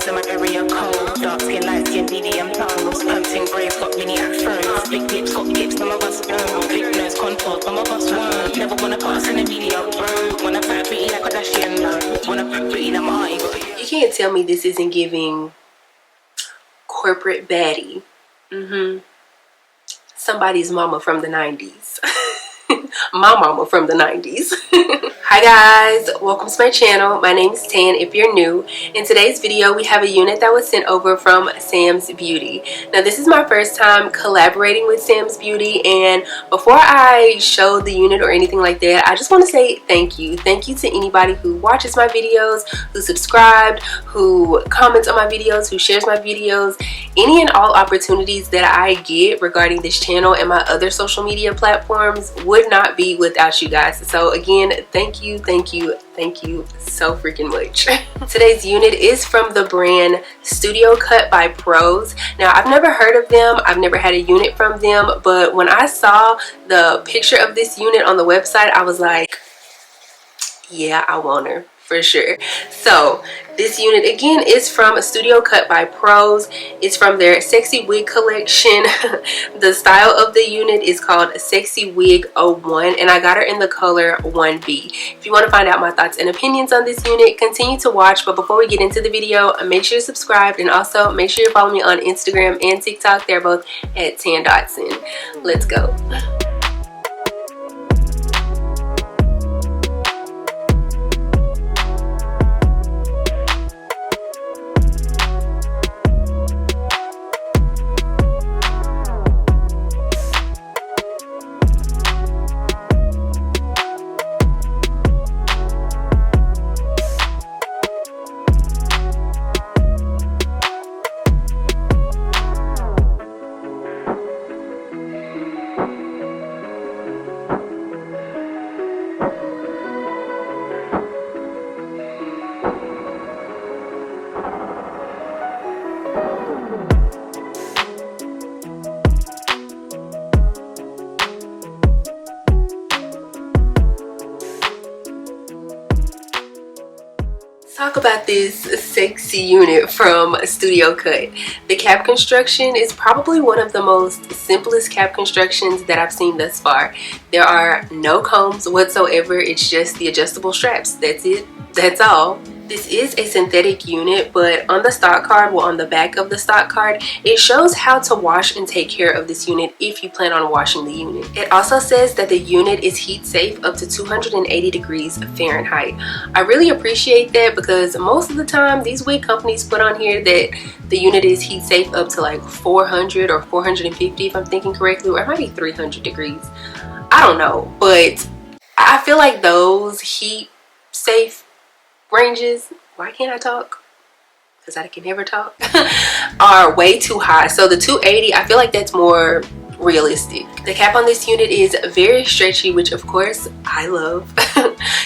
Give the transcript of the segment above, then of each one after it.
in my area cold. Dark skin, light skin, medium tones. Pumping braids, got mini afros. Big lips, got lips, some of us don't. Big nose, contours, some of us won't. Never wanna put us in the media, bro. Wanna fat pretty like a Kardashian, no. Wanna fat pretty like my eye. You can't tell me this isn't giving corporate baddie. Somebody's mama from the 90s. My mama from the 90s. Hi guys, welcome to my channel. My name is Tan if you're new. In today's video we have a unit that was sent over from Samsbeauty. Now this is my first time collaborating with Samsbeauty, and before I show the unit or anything like that, I just want to say thank you. Thank you to anybody who watches my videos, who subscribed, who comments on my videos, who shares my videos. Any and all opportunities that I get regarding this channel and my other social media platforms would not be without you guys. So again, thank you so freaking much. Today's unit is from the brand Studio Cut by Pros. Now I've never heard of them, I've never had a unit from them, but when I saw the picture of this unit on the website, I was like, yeah, I want her for sure. So this unit again is from Studio Cut by Pros. It's from their Sexy Wig collection. The style of the unit is called Sexy01, and I got her in the color 1B. If you want to find out my thoughts and opinions on this unit, continue to watch. But before we get into the video, make sure you're subscribed, and also make sure you follow me on Instagram and TikTok. They're both at Dotson. Let's go. Talk about this sexy unit from Studio Cut. The cap construction is probably one of the most simplest cap constructions that I've seen thus far. There are no combs whatsoever. It's just the adjustable straps. That's it. That's all. This is a synthetic unit, but on the stock card, well, on the back of the stock card, it shows how to wash and take care of this unit if you plan on washing the unit. It also says that the unit is heat safe up to 280 degrees Fahrenheit. I really appreciate that, because most of the time these wig companies put on here that the unit is heat safe up to like 400 or 450 if I'm thinking correctly, or it might be 300 degrees. I don't know, but I feel like those heat safe ranges, why can't I talk? Because I can never talk. Are way too high. So the 280, I feel like that's more realistic. The cap on this unit is very stretchy, which of course I love.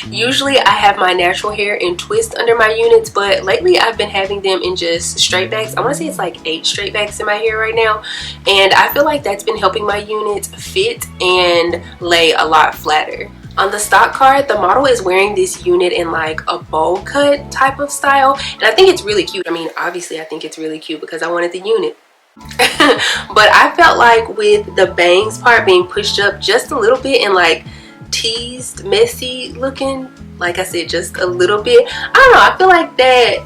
Usually I have my natural hair in twists under my units, but lately I've been having them in just straight backs. I want to say it's like 8 straight backs in my hair right now, and I feel like that's been helping my units fit and lay a lot flatter. On the stock card, the model is wearing this unit in like a bowl cut type of style, and I think it's really cute. I mean, obviously I think it's really cute because I wanted the unit. But I felt like with the bangs part being pushed up just a little bit and like teased, messy looking, like I said, just a little bit, I don't know, I feel like that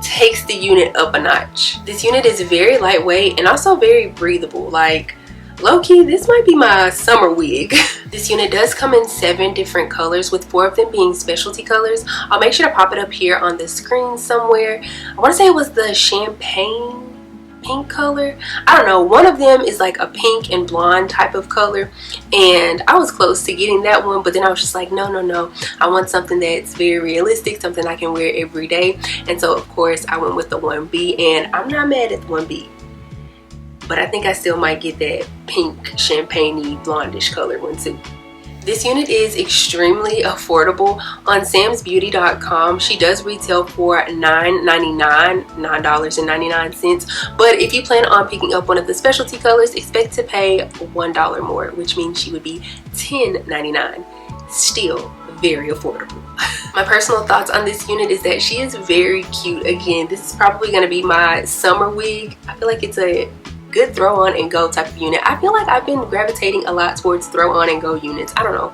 takes the unit up a notch. This unit is very lightweight and also very breathable. Like, low-key, this might be my summer wig. This unit does come in 7 different colors, with 4 of them being specialty colors. I'll make sure to pop it up here on the screen somewhere. I want to say it was the champagne pink color. I don't know, one of them is like a pink and blonde type of color, and I was close to getting that one, but then I was just like, no, I want something that's very realistic, something I can wear every day. And so of course I went with the 1B, and I'm not mad at the 1B. But I think I still might get that pink champagne-y blondish color one too. This unit is extremely affordable. On Samsbeauty.com, she does retail for $9.99, but if you plan on picking up one of the specialty colors, expect to pay $1 more, which means she would be $10.99. Still very affordable. My personal thoughts on this unit is that she is very cute. Again, this is probably going to be my summer wig. I feel like it's a good throw on and go type of unit. I feel like I've been gravitating a lot towards throw on and go units. I don't know.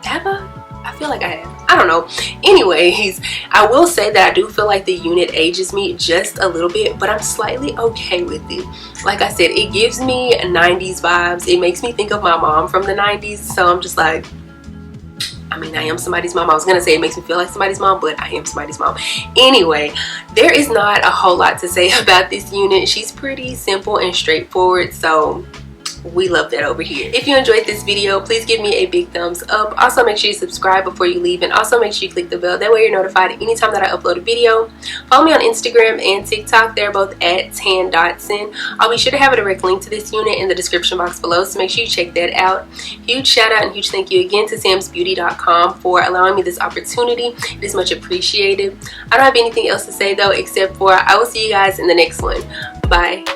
Have I feel like I have. I don't know. Anyways, I will say that I do feel like the unit ages me just a little bit, but I'm slightly okay with it. Like I said, it gives me 90s vibes. It makes me think of my mom from the 90s. So I'm just like, I mean, I am somebody's mom. I was gonna say it makes me feel like somebody's mom, but I am somebody's mom. Anyway, there is not a whole lot to say about this unit. She's pretty simple and straightforward, so we love that over here. If you enjoyed this video, please give me a big thumbs up. Also, make sure you subscribe before you leave, and also make sure you click the bell. That way you're notified anytime that I upload a video. Follow me on Instagram and TikTok. They're both at Dotson. I'll be sure to have a direct link to this unit in the description box below, so make sure you check that out. Huge shout out and huge thank you again to Samsbeauty.com for allowing me this opportunity. It is much appreciated. I don't have anything else to say though, except for I will see you guys in the next one. Bye.